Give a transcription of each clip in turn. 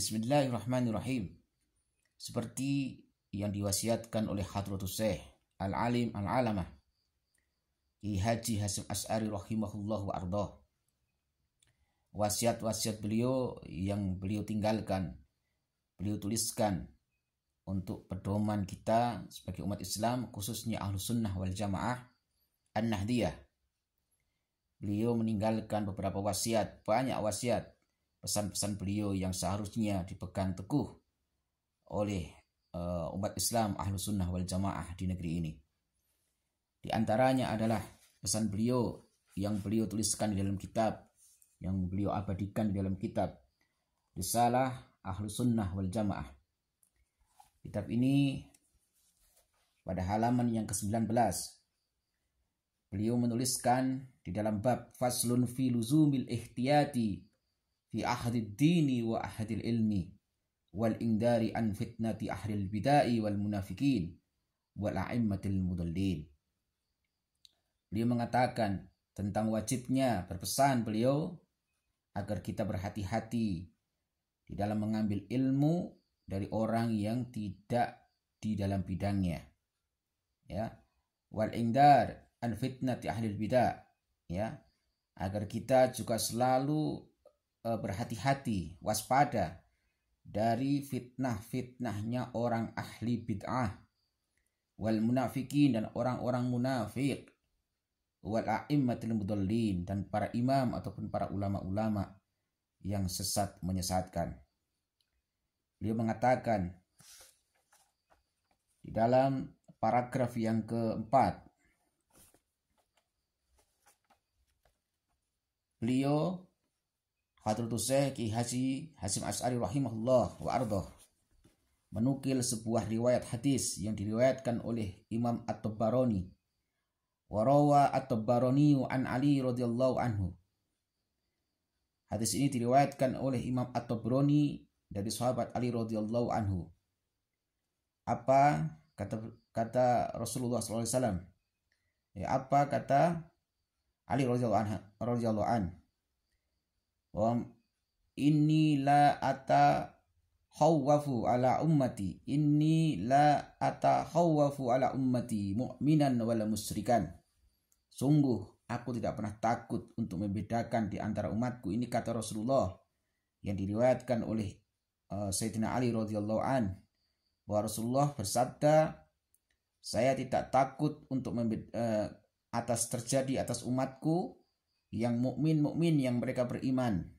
Bismillahirrahmanirrahim. Seperti yang diwasiatkan oleh Hadratus Syekh Al-Alim Al-Alamah Ki Haji Hasyim Asy'ari rahimahullah wa ardah. Wasiat-wasiat beliau yang beliau tinggalkan, beliau tuliskan untuk pedoman kita sebagai umat Islam, khususnya Ahlus Sunnah wal Jamaah An-Nahdiyah. Beliau meninggalkan beberapa wasiat, banyak wasiat, pesan-pesan beliau yang seharusnya dipegang teguh oleh umat Islam Ahlus Sunnah wal Jamaah di negeri ini. Di antaranya adalah pesan beliau yang beliau tuliskan di dalam kitab, yang beliau abadikan di dalam kitab Risalah Ahlus Sunnah wal Jamaah. Kitab ini pada halaman yang ke-19 beliau menuliskan di dalam bab faslun fi luzumil ihtiyati fi ahadid dini wa ahadil ilmi wal indari an fitnati ahlil bidai wal munafikin wal a'immatil mudallin. Beliau mengatakan tentang wajibnya, berpesan beliau agar kita berhati-hati di dalam mengambil ilmu dari orang yang tidak di dalam bidangnya, ya, wal indar an fitnati ahlil bidah, ya, agar kita juga selalu berhati-hati, waspada dari fitnah-fitnahnya orang ahli bid'ah, wal munafikin, dan orang-orang munafik, wal a'immatil mudallin, dan para imam ataupun para ulama-ulama yang sesat menyesatkan. Beliau mengatakan di dalam paragraf yang keempat, beliau Hadratus Syekh Ki Haji Hasyim Asy'ari rahimahullah wa ardah menukil sebuah riwayat hadis yang diriwayatkan oleh Imam At-Tabarani. Wa rawa At-Tabarani an Ali radhiyallahu anhu. Hadis ini diriwayatkan oleh Imam At-Tabarani dari sahabat Ali radhiyallahu anhu. Apa kata Rasulullah SAW? Apa kata Ali radhiyallahu anhu? Wa inni la atakhawwafu ala ummati, inni la atakhawwafu ala ummati mu'minan wala musyrikan. Sungguh aku tidak pernah takut untuk membedakan di antara umatku. Ini kata Rasulullah yang diriwayatkan oleh Sayyidina Ali radhiyallahu an, bahwa Rasulullah bersabda, saya tidak takut untuk atas terjadi atas umatku yang mukmin yang mereka beriman,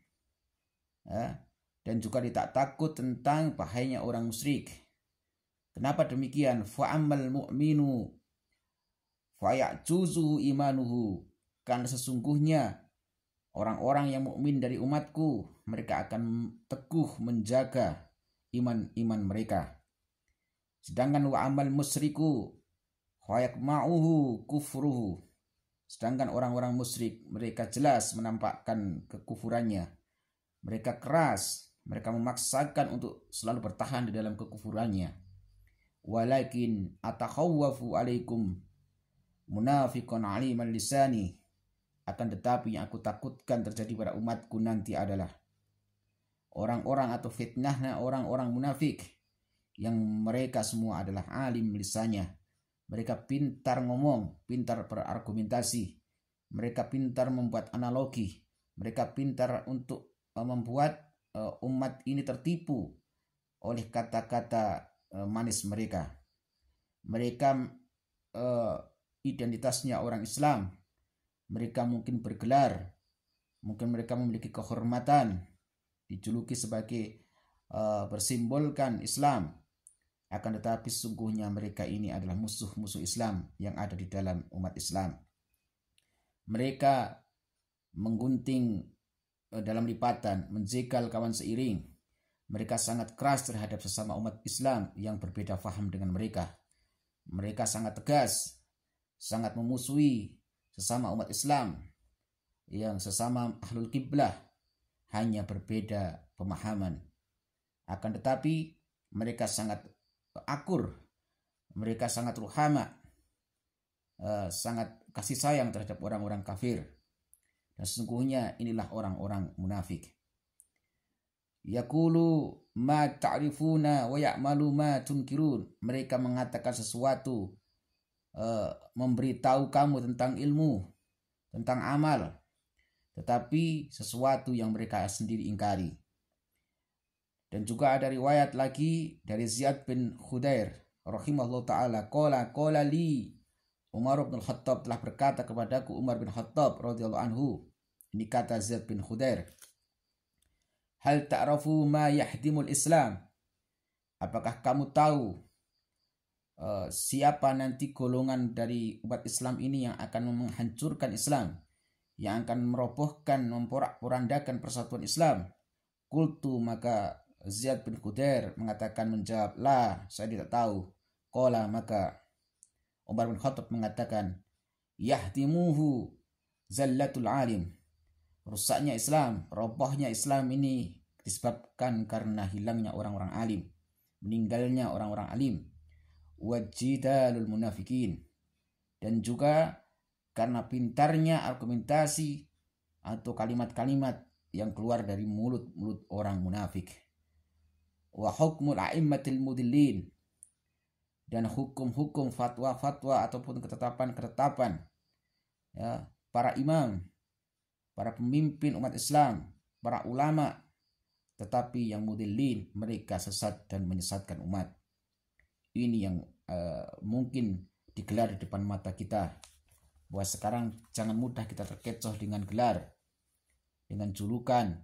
ya, dan juga tidak takut tentang bahayanya orang musyrik. Kenapa demikian? Fa'amal mu'minu fa'ya'juzu imanuhu, karena sesungguhnya orang-orang yang mukmin dari umatku, mereka akan teguh menjaga iman mereka. Sedangkan wa'amal musyriku fa'yakma'uhu kufruhu, sedangkan orang-orang musyrik, mereka jelas menampakkan kekufurannya. Mereka keras, mereka memaksakan untuk selalu bertahan di dalam kekufurannya. Walakin atakhawwafu alaikum munafiqun aliman lisani, akan tetapi yang aku takutkan terjadi pada umatku nanti adalah orang-orang atau fitnahnya orang-orang munafik yang mereka semua adalah alim lisannya. Mereka pintar ngomong, pintar berargumentasi, mereka pintar membuat analogi, mereka pintar untuk membuat umat ini tertipu oleh kata-kata manis mereka. Mereka identitasnya orang Islam, mereka mungkin bergelar, mungkin mereka memiliki kehormatan, dijuluki sebagai bersimbolkan Islam. Akan tetapi sesungguhnya mereka ini adalah musuh-musuh Islam yang ada di dalam umat Islam. Mereka menggunting dalam lipatan, menjegal kawan seiring. Mereka sangat keras terhadap sesama umat Islam yang berbeda faham dengan mereka. Mereka sangat tegas, sangat memusuhi sesama umat Islam yang sesama ahlul qiblah, hanya berbeda pemahaman. Akan tetapi mereka sangat akur, mereka sangat ruhama, sangat kasih sayang terhadap orang-orang kafir. Dan sesungguhnya inilah orang-orang munafik. Yaqulu ma ta'rifuna wa ya'malu ma tunkirun. Mereka mengatakan sesuatu, memberitahu kamu tentang ilmu, tentang amal, tetapi sesuatu yang mereka sendiri ingkari. Dan juga ada riwayat lagi dari Ziyad bin Khudair rahimahullah ta'ala, qala li Umar bin Khattab, telah berkata kepadaku Umar bin Khattab radhiyallahu anhu. Ini kata Ziyad bin Khudair, hal ta'rafu ma yahdimul Islam? Apakah kamu tahu siapa nanti golongan dari umat Islam ini yang akan menghancurkan Islam, yang akan merobohkan, memporak-porandakan persatuan Islam? Qultu, maka Ziyad bin Khudair mengatakan, menjawab, la, saya tidak tahu. Qala, maka Umar bin Khattab mengatakan, yahdimuhu zallatul alim. Rusaknya Islam, robohnya Islam ini disebabkan karena hilangnya orang-orang alim, meninggalnya orang-orang alim. Wajidalul munafikin, dan juga karena pintarnya argumentasi atau kalimat-kalimat yang keluar dari mulut-mulut orang munafik. Wa hukmul a'immatil mudillin, dan hukum-hukum, fatwa-fatwa ataupun ketetapan-ketetapan ya, para imam, para pemimpin umat Islam, para ulama, tetapi yang mudillin, mereka sesat dan menyesatkan umat. Ini yang mungkin digelar di depan mata kita, bahwa sekarang jangan mudah kita terkecoh dengan gelar, dengan julukan,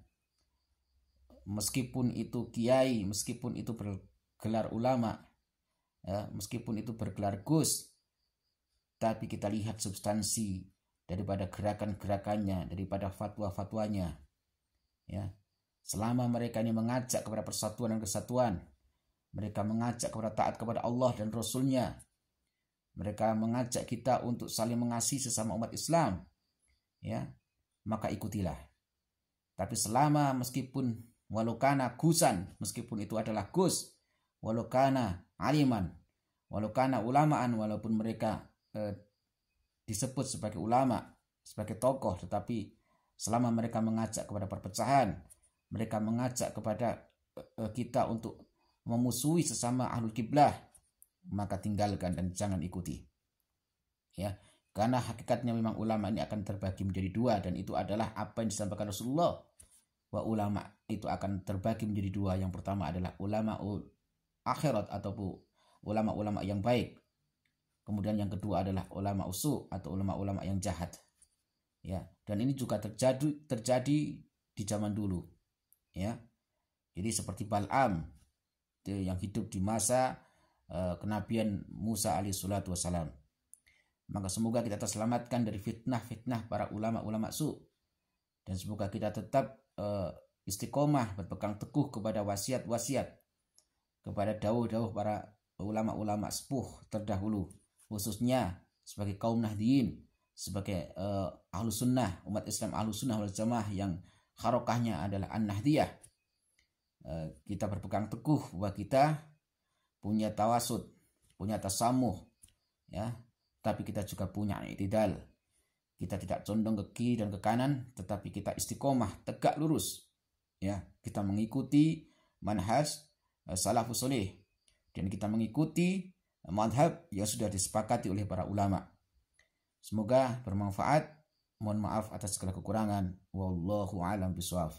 meskipun itu kiai, meskipun itu bergelar ulama, ya, meskipun itu bergelar gus, tapi kita lihat substansi daripada gerakan-gerakannya, daripada fatwa-fatwanya. Ya, selama mereka ini mengajak kepada persatuan dan kesatuan, mereka mengajak kepada taat kepada Allah dan Rasulnya, mereka mengajak kita untuk saling mengasihi sesama umat Islam, ya, maka ikutilah. Tapi selama, meskipun walau kana gusan, meskipun itu adalah gus, walau kana aliman, walau kana ulamaan, walaupun mereka disebut sebagai ulama, sebagai tokoh, tetapi selama mereka mengajak kepada perpecahan, mereka mengajak kepada kita untuk memusuhi sesama ahlul kiblah, maka tinggalkan dan jangan ikuti. Ya, karena hakikatnya memang ulama ini akan terbagi menjadi dua, dan itu adalah apa yang disampaikan Rasulullah, bahwa ulama itu akan terbagi menjadi dua. Yang pertama adalah ulama akhirat ataupun ulama-ulama yang baik. Kemudian yang kedua adalah ulama usu atau ulama-ulama yang jahat. Ya, dan ini juga terjadi di zaman dulu. Ya. Jadi seperti Bal'am yang hidup di masa kenabian Musa alaihissalatu wassalam. Maka semoga kita terselamatkan dari fitnah-fitnah para ulama-ulama su, dan semoga kita tetap istiqomah, berpegang teguh kepada wasiat-wasiat, kepada dawuh-dawuh para ulama-ulama sepuh terdahulu, khususnya sebagai kaum Nahdiyin, sebagai ahlu sunnah, umat Islam ahlu sunnah wal jamaah yang harokahnya adalah an-nahdiyah. Kita berpegang teguh bahwa kita punya tawasud, punya tasamuh, ya, tapi kita juga punya i'tidal. Kita tidak condong ke kiri dan ke kanan, tetapi kita istiqomah, tegak lurus. Ya, kita mengikuti manhaj salafus saleh, dan kita mengikuti madhab yang sudah disepakati oleh para ulama. Semoga bermanfaat. Mohon maaf atas segala kekurangan. Wallahu a'lam bishawab.